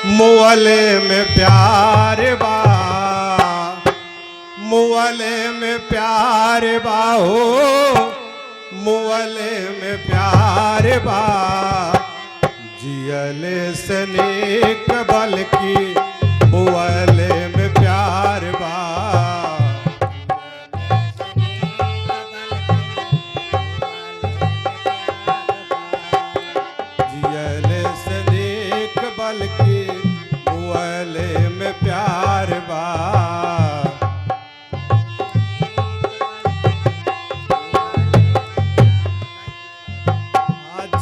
मुअले में प्यार बा, मुअले में प्यार बा हो, मुअले में प्यार बा। जियले से नेक बल्कि मुअले में प्यार बा। जियले से नेक बल्कि मुअले में प्यार बा।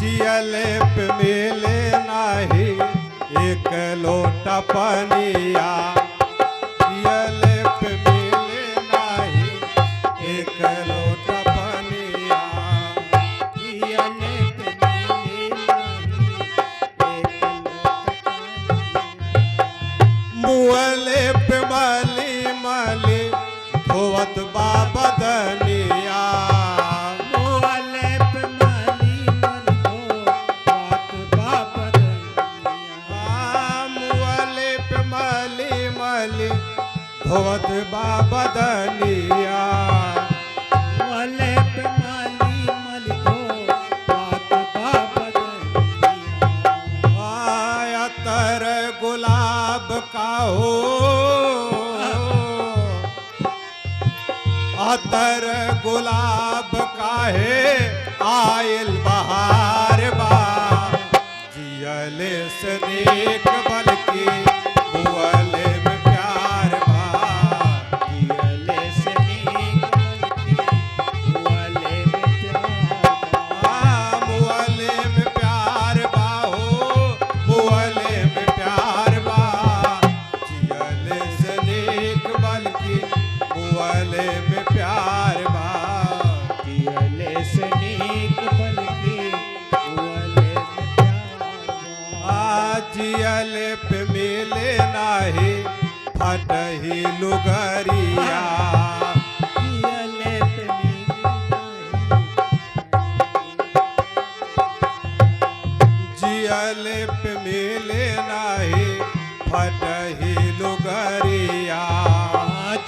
जियले पे मिले नाही एक लोटा पनिया। जियले पे मिले नाही एक लोटा पनिया। जियले पे मिले नाही एक लोटा पनिया। मुअले पे मली मली धोवत बा बदनिया। मुअले पे मली मली धोवत बा बदनिया। मुअले पे मली मली धोवत बा बदनिया। मुअले पे मली मली धोवत बा बदनिया। अतर गुलाब का हो, अतर गुलाब का है आयल बहार बा। जियले से नेक बल्कि मुअले में प्यार बा। जियले से नेक बल्कि मुअले में प्यार बा। मुअले में प्यार बा हो, मुअले में प्यार बा। जियले से नेक बल्कि मुअले में प्यार बा। जियले से नेक बल्कि मुअले में प्यार बा। जियले पे मिले नाही फटही लुगरिया। जियले पे जियले पे मिले नाही फटही लुगरिया।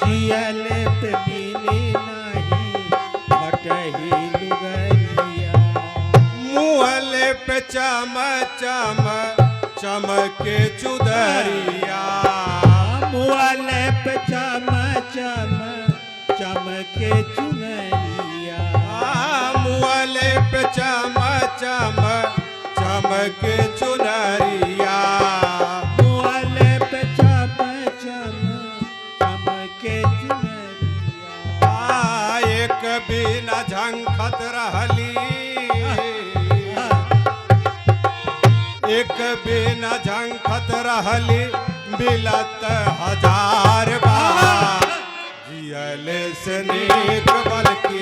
जियले पे मिले नहीं फटही लुगरिया। मुअले पे चम चम चमके चुदरिया। मुअले पे चम चम चमके चुनरिया। मुअले पे चम चम चमके चुनरिया। मुअले पे चम चम चमके चुनरिया। एक बिना झंखत रहली, एक बिना झंखत रहली मिलत हजार बा। जियले से नेक बल्कि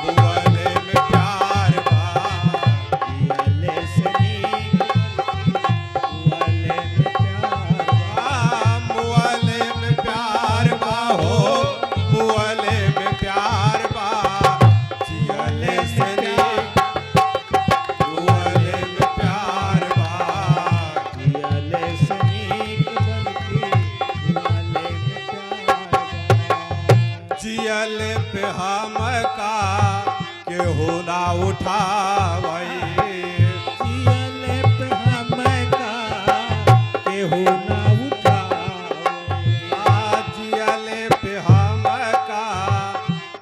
मुअले में प्यार बा। जियले से नेक मुअले में प्यार बा। मुअले में प्यार बा हो, मुअले में प्यार बा। जियले से नेक मुअले में प्यार बा। जियले से नेक बल्कि मुअले में प्यार बा। जियले पे हम का केहू ना उठावई। जियले पे हम का केहू ना उठावे। जियले पे हम का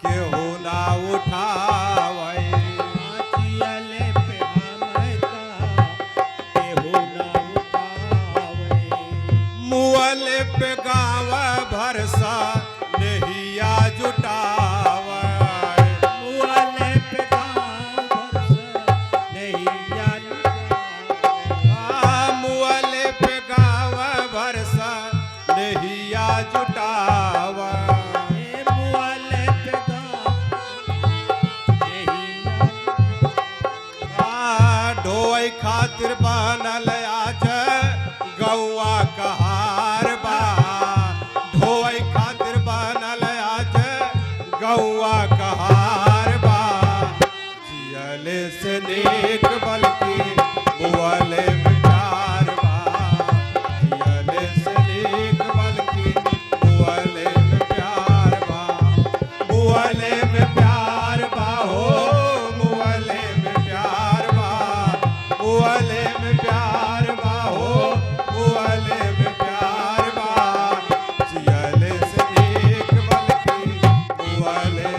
केहू ना उठावई। जियले पे हम का केहू ना उठावे। मुअले पे गाँव भरसा नहिया जुटावई। मुअले पे गाँव भर से नैया जुटावे। मुअले पे गाँव भरसा नहिया जुटावई। मुअले पे गाँव नैया ढोई खातिर बनल आज गौआ कहार बा। ढोई खातिर बनल आज गौआ कहार बा। जियले से नेक बल्कि मुअले में प्यार बा। मुअले